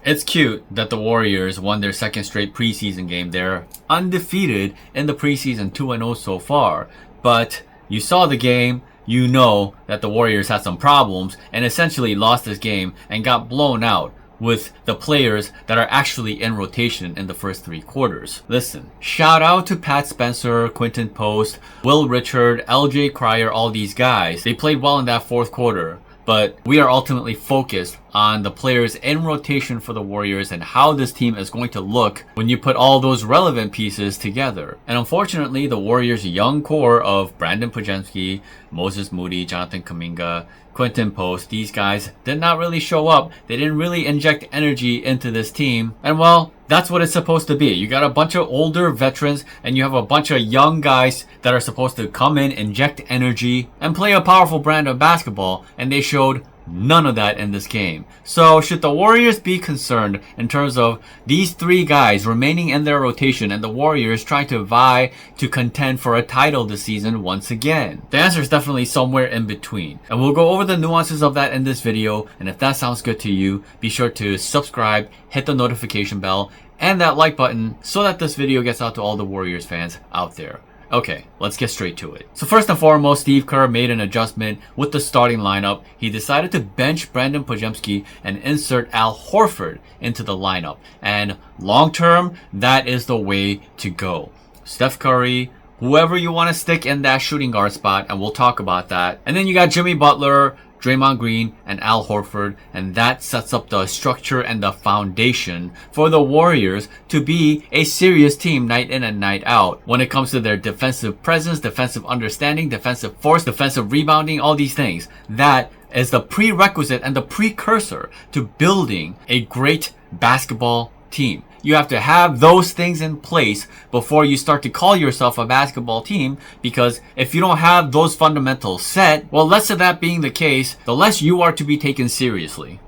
It's cute that the Warriors won their second straight preseason game. They're undefeated in the preseason, 2-0 so far. But you saw the game, you know that the Warriors had some problems and essentially lost this game and got blown out with the players that are actually in rotation in the first 3 quarters. Listen, shout out to Pat Spencer, Quinton Post, Will Richard, LJ Cryer, all these guys. They played well in that 4th quarter. But we are ultimately focused on the players in rotation for the Warriors and how this team is going to look when you put all those relevant pieces together. And unfortunately, the Warriors' young core of Brandin Podziemski, Moses Moody, Jonathan Kuminga, Quinton Post, these guys did not really show up. They didn't really inject energy into this team. And well, that's what it's supposed to be. You got a bunch of older veterans and you have a bunch of young guys that are supposed to come in, inject energy, and play a powerful brand of basketball, and they showed none of that in this game. So should the Warriors be concerned in terms of these 3 guys remaining in their rotation and the Warriors trying to vie to contend for a title this season once again? The answer is definitely somewhere in between. And we'll go over the nuances of that in this video. And if that sounds good to you, be sure to subscribe, hit the notification bell, and that like button so that this video gets out to all the Warriors fans out there. Okay, let's get straight to it. So first and foremost, Steve Kerr made an adjustment with the starting lineup. He decided to bench Brandin Podziemski and insert Al Horford into the lineup. And long term, that is the way to go. Steph Curry, whoever you want to stick in that shooting guard spot, and we'll talk about that. And then you got Jimmy Butler, Draymond Green, and Al Horford, and that sets up the structure and the foundation for the Warriors to be a serious team night in and night out when it comes to their defensive presence, defensive understanding, defensive force, defensive rebounding, all these things. That is the prerequisite and the precursor to building a great basketball team. You have to have those things in place before you start to call yourself a basketball team, because if you don't have those fundamentals set, well, less of that being the case, the less you are to be taken seriously.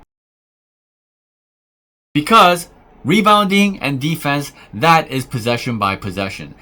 Because rebounding and defense, that is possession by possession.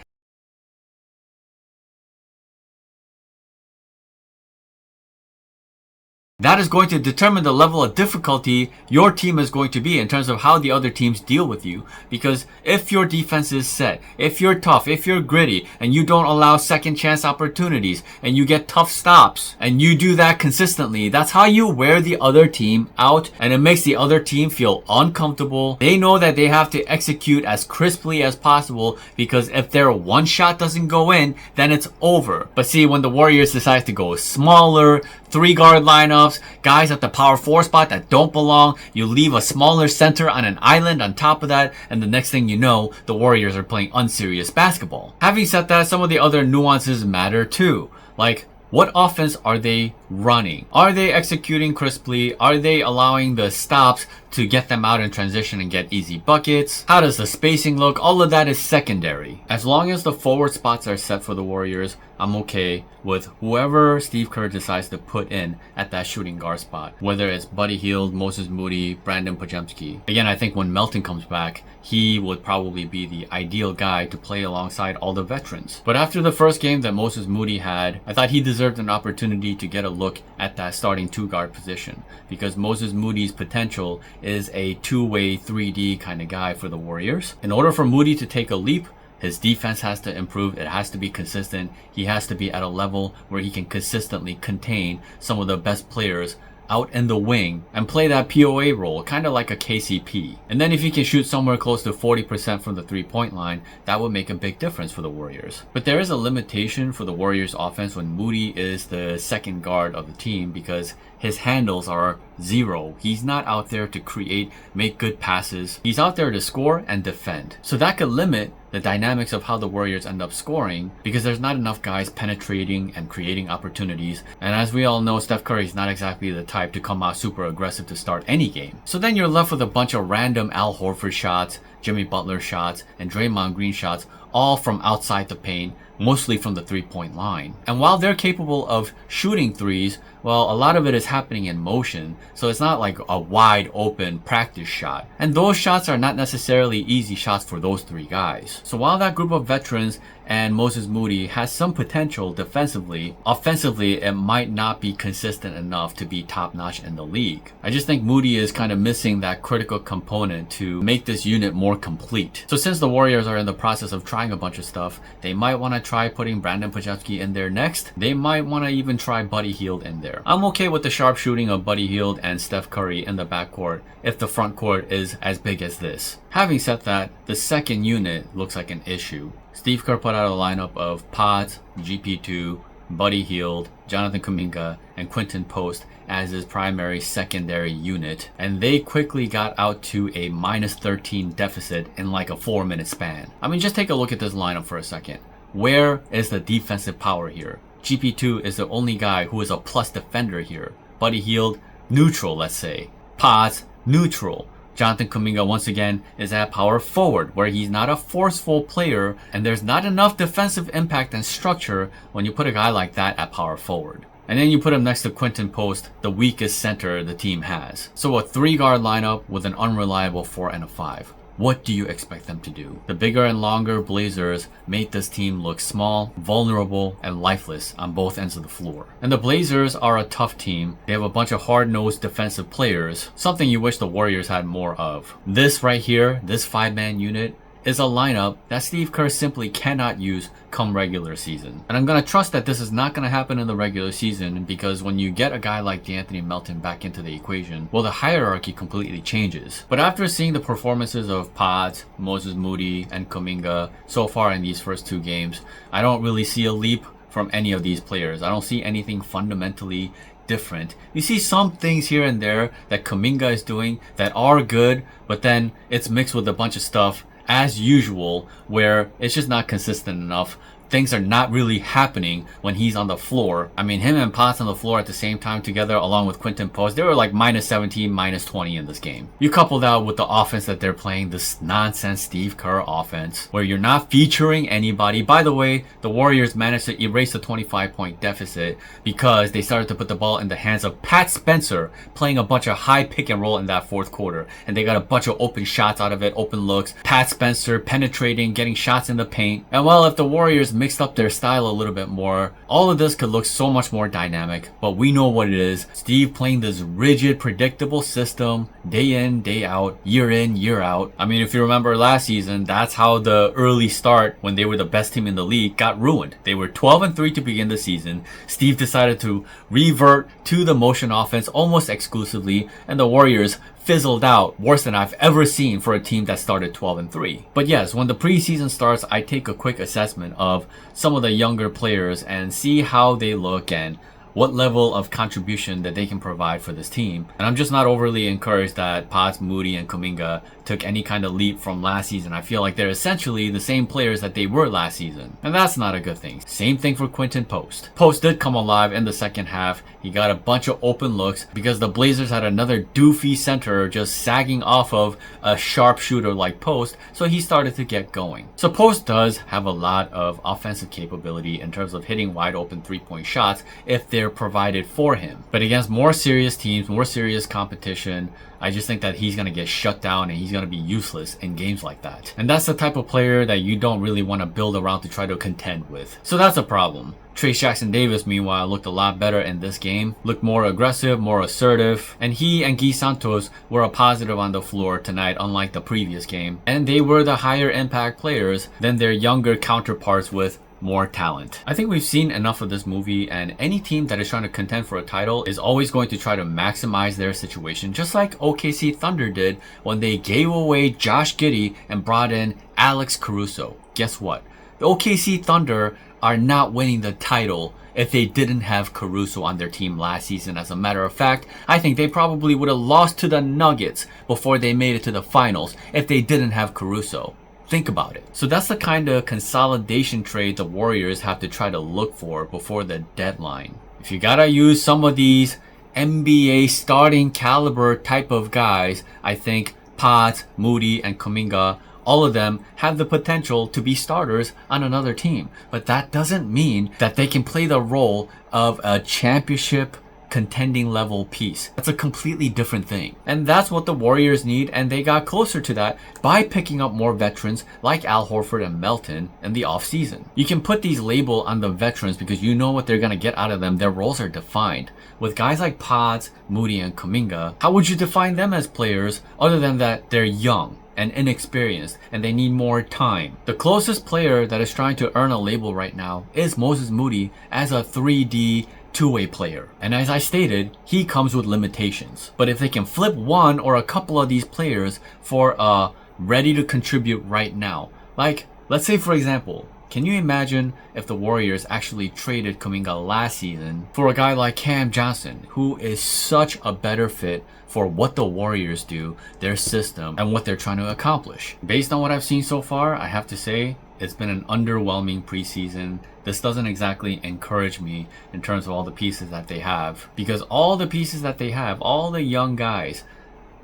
That is going to determine the level of difficulty your team is going to be in terms of how the other teams deal with you. Because if your defense is set, if you're tough, if you're gritty, and you don't allow second chance opportunities, and you get tough stops, and you do that consistently, that's how you wear the other team out, and it makes the other team feel uncomfortable. They know that they have to execute as crisply as possible, because if their one shot doesn't go in, then it's over. But see, when the Warriors decide to go smaller, 3-guard lineups, guys at the power 4 spot that don't belong, you leave a smaller center on an island on top of that, and the next thing you know, the Warriors are playing unserious basketball. Having said that, some of the other nuances matter too. Like, what offense are they running? Are they executing crisply? Are they allowing the stops to get them out in transition and get easy buckets? How does the spacing look? All of that is secondary. As long as the forward spots are set for the Warriors, I'm okay with whoever Steve Kerr decides to put in at that shooting guard spot. Whether it's Buddy Hield, Moses Moody, Brandin Podziemski. Again, I think when Melton comes back, he would probably be the ideal guy to play alongside all the veterans. But after the first game that Moses Moody had, I thought he deserved an opportunity to get a look at that starting 2-guard position, because Moses Moody's potential is a 2-way 3D kind of guy for the Warriors. In order for Moody to take a leap, his defense has to improve. It has to be consistent. He has to be at a level where he can consistently contain some of the best players out in the wing and play that POA role, kind of like a KCP. And then if he can shoot somewhere close to 40% from the 3-point line, that would make a big difference for the Warriors. But there is a limitation for the Warriors offense when Moody is the second guard of the team, because his handles are 0. He's not out there to create, make good passes. He's out there to score and defend. So that could limit the dynamics of how the Warriors end up scoring, because there's not enough guys penetrating and creating opportunities. And as we all know, Steph Curry is not exactly the type to come out super aggressive to start any game. So then you're left with a bunch of random Al Horford shots, Jimmy Butler shots, and Draymond Green shots, all from outside the paint, mostly from the 3-point line. And while they're capable of shooting threes, well, a lot of it is happening in motion, so it's not like a wide open practice shot. And those shots are not necessarily easy shots for those 3 guys. So while that group of veterans and Moses Moody has some potential defensively. Offensively, it might not be consistent enough to be top-notch in the league. I just think Moody is kind of missing that critical component to make this unit more complete. So since the Warriors are in the process of trying a bunch of stuff, they might want to try putting Brandin Podziemski in there next. They might want to even try Buddy Hield in there. I'm okay with the sharp shooting of Buddy Hield and Steph Curry in the backcourt if the front court is as big as this. Having said that, the second unit looks like an issue. Steve Kerr put out a lineup of Pods, GP2, Buddy Hield, Jonathan Kuminga, and Quinton Post as his primary secondary unit, and they quickly got out to a -13 deficit in like a 4-minute span. I mean, just take a look at this lineup for a second. Where is the defensive power here? GP2 is the only guy who is a plus defender here. Buddy Hield, neutral, let's say. Pods, neutral. Jonathan Kuminga, once again, is at power forward, where he's not a forceful player, and there's not enough defensive impact and structure when you put a guy like that at power forward. And then you put him next to Quinton Post, the weakest center the team has. So a 3-guard lineup with an unreliable 4 and a 5. What do you expect them to do? The bigger and longer Blazers made this team look small, vulnerable, and lifeless on both ends of the floor. And the Blazers are a tough team. They have a bunch of hard-nosed defensive players, something you wish the Warriors had more of. This right here, this 5-man unit, is a lineup that Steve Kerr simply cannot use come regular season. And I'm going to trust that this is not going to happen in the regular season, because when you get a guy like DeAnthony Melton back into the equation, well, the hierarchy completely changes. But after seeing the performances of Pods, Moses Moody, and Kuminga so far in these first 2 games, I don't really see a leap from any of these players. I don't see anything fundamentally different. You see some things here and there that Kuminga is doing that are good, but then it's mixed with a bunch of stuff as usual, where it's just not consistent enough. Things are not really happening when he's on the floor. I mean, him and Potts on the floor at the same time together, along with Quinton Post, they were like -17, -20 in this game. You couple that with the offense that they're playing, this nonsense Steve Kerr offense, where you're not featuring anybody. By the way, the Warriors managed to erase the 25-point deficit because they started to put the ball in the hands of Pat Spencer, playing a bunch of high pick and roll in that 4th quarter. And they got a bunch of open shots out of it, open looks. Pat Spencer penetrating, getting shots in the paint. And well, if the Warriors mixed up their style a little bit more, all of this could look so much more dynamic. But we know what it is. Steve playing this rigid, predictable system, day in, day out, year in, year out. I mean, if you remember last season, that's how the early start, when they were the best team in the league, got ruined. They were 12-3 to begin the season. Steve decided to revert to the motion offense almost exclusively, and the Warriors fizzled out worse than I've ever seen for a team that started 12-3. But yes, when the preseason starts, I take a quick assessment of some of the younger players and see how they look and what level of contribution that they can provide for this team. And I'm just not overly encouraged that Pods, Moody, and Kuminga took any kind of leap from last season. I feel like they're essentially the same players that they were last season, and that's not a good thing. Same thing for Quinton Post. Post did come alive in the second half. He got a bunch of open looks because the Blazers had another doofy center just sagging off of a sharp shooter like Post, so he started to get going. So Post does have a lot of offensive capability in terms of hitting wide open 3-point shots if they're provided for him. But against more serious teams, more serious competition, I just think that he's going to get shut down and he's going to be useless in games like that. And that's the type of player that you don't really want to build around to try to contend with. So that's a problem. Trayce Jackson-Davis, meanwhile, looked a lot better in this game. Looked more aggressive, more assertive. And he and Guy Santos were a positive on the floor tonight, unlike the previous game. And they were the higher impact players than their younger counterparts with more talent. I think we've seen enough of this movie, and any team that is trying to contend for a title is always going to try to maximize their situation, just like OKC Thunder did when they gave away Josh Giddey and brought in Alex Caruso. Guess what? The OKC Thunder are not winning the title if they didn't have Caruso on their team last season. As a matter of fact, I think they probably would have lost to the Nuggets before they made it to the finals if they didn't have Caruso. Think about it. So that's the kind of consolidation trade the Warriors have to try to look for before the deadline. If you gotta use some of these NBA starting caliber type of guys, I think Pods, Moody, and Kuminga, all of them have the potential to be starters on another team. But that doesn't mean that they can play the role of a championship contending level piece. That's a completely different thing. And that's what the Warriors need, and they got closer to that by picking up more veterans like Al Horford and Melton in the offseason. You can put these labels on the veterans because you know what they're going to get out of them. Their roles are defined. With guys like Pods, Moody, and Kuminga, how would you define them as players other than that they're young and inexperienced and they need more time? The closest player that is trying to earn a label right now is Moses Moody as a 3D two-way player. And as I stated, he comes with limitations. But if they can flip one or a couple of these players for ready to contribute right now, like let's say for example, can you imagine if the Warriors actually traded Kuminga last season for a guy like Cam Johnson, who is such a better fit for what the Warriors do, their system, and what they're trying to accomplish? Based on what I've seen so far, I have to say it's been an underwhelming preseason. This doesn't exactly encourage me in terms of all the pieces that they have, because all the pieces that they have, all the young guys,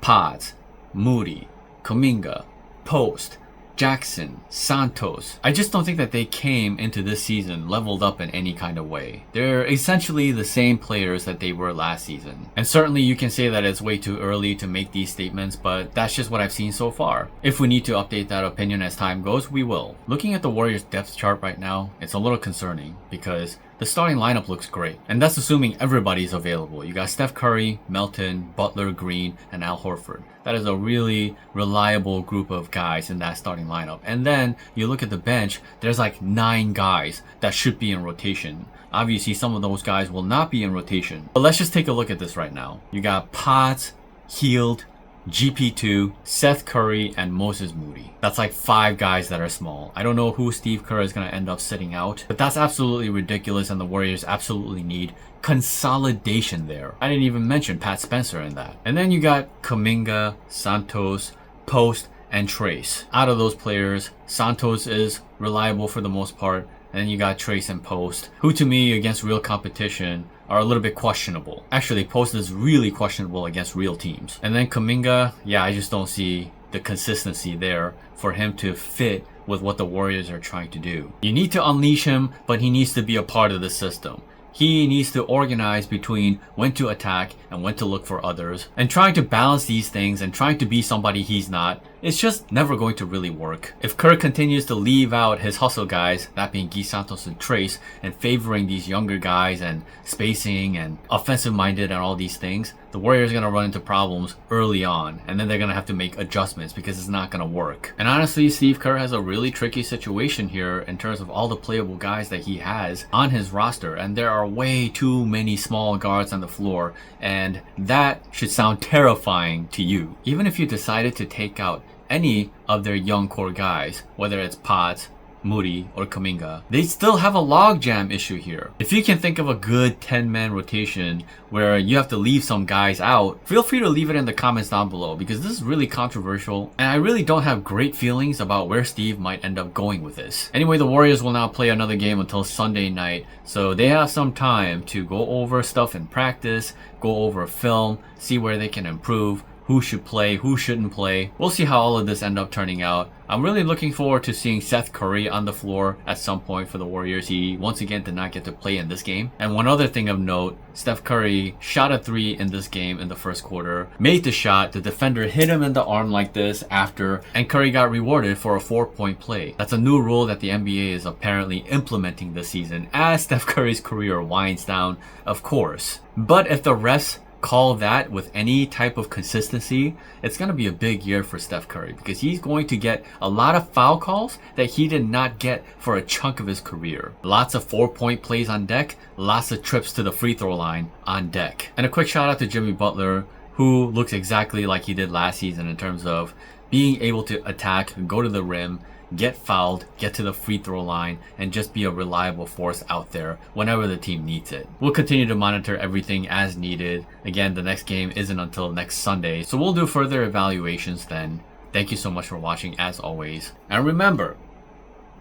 Pods, Moody, Kuminga, Post, Jackson, Santos, I just don't think that they came into this season leveled up in any kind of way. They're essentially the same players that they were last season. And certainly you can say that it's way too early to make these statements, but that's just what I've seen so far. If we need to update that opinion as time goes, we will. Looking at the Warriors depth chart right now, it's a little concerning because the starting lineup looks great. And that's assuming everybody's available. You got Steph Curry, Melton, Butler, Green, and Al Horford. That is a really reliable group of guys in that starting lineup. And then you look at the bench, there's like 9 guys that should be in rotation. Obviously, some of those guys will not be in rotation. But let's just take a look at this right now. You got Pods, Hield, GP2, Seth Curry, and Moses Moody. That's like 5 guys that are small. I don't know who Steve Kerr is going to end up sitting out, but that's absolutely ridiculous, and the Warriors absolutely need consolidation there. I didn't even mention Pat Spencer in that. And then you got Kuminga, Santos, Post, and Trace. Out of those players, Santos is reliable for the most part, and then you got Trace and Post, who to me against real competition are a little bit questionable. Actually, Post is really questionable against real teams. And then Kuminga, yeah, I just don't see the consistency there for him to fit with what the Warriors are trying to do. You need to unleash him, but he needs to be a part of the system. He needs to organize between when to attack and when to look for others. And trying to balance these things and trying to be somebody he's not, it's just never going to really work. If Kerr continues to leave out his hustle guys, that being Guy Santos and Trace, and favoring these younger guys and spacing and offensive minded and all these things, the Warriors are going to run into problems early on, and then they're going to have to make adjustments because it's not going to work. And honestly, Steve Kerr has a really tricky situation here in terms of all the playable guys that he has on his roster, and there are way too many small guards on the floor, and that should sound terrifying to you. Even if you decided to take out any of their young core guys, whether it's Pods, Moody, or Kuminga, they still have a logjam issue here. If you can think of a good 10-man rotation where you have to leave some guys out, feel free to leave it in the comments down below, because this is really controversial and I really don't have great feelings about where Steve might end up going with this. Anyway, the Warriors will now play another game until Sunday night, so they have some time to go over stuff in practice, go over film, see where they can improve, who should play, who shouldn't play. We'll see how all of this end up turning out. I'm really looking forward to seeing Seth Curry on the floor at some point for the Warriors. He once again did not get to play in this game. And one other thing of note, Steph Curry shot a 3 in this game in the first quarter, made the shot, the defender hit him in the arm like this after, and Curry got rewarded for a 4-point play. That's a new rule that the NBA is apparently implementing this season as Steph Curry's career winds down, of course. But if the refs call that with any type of consistency, it's going to be a big year for Steph Curry, because he's going to get a lot of foul calls that he did not get for a chunk of his career. Lots of 4-point plays on deck, lots of trips to the free throw line on deck. And a quick shout out to Jimmy Butler, who looks exactly like he did last season in terms of being able to attack, go to the rim, get fouled, get to the free throw line, and just be a reliable force out there whenever the team needs it. We'll continue to monitor everything as needed. Again, the next game isn't until next Sunday, so we'll do further evaluations then. Thank you so much for watching as always. And remember,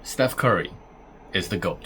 Steph Curry is the GOAT.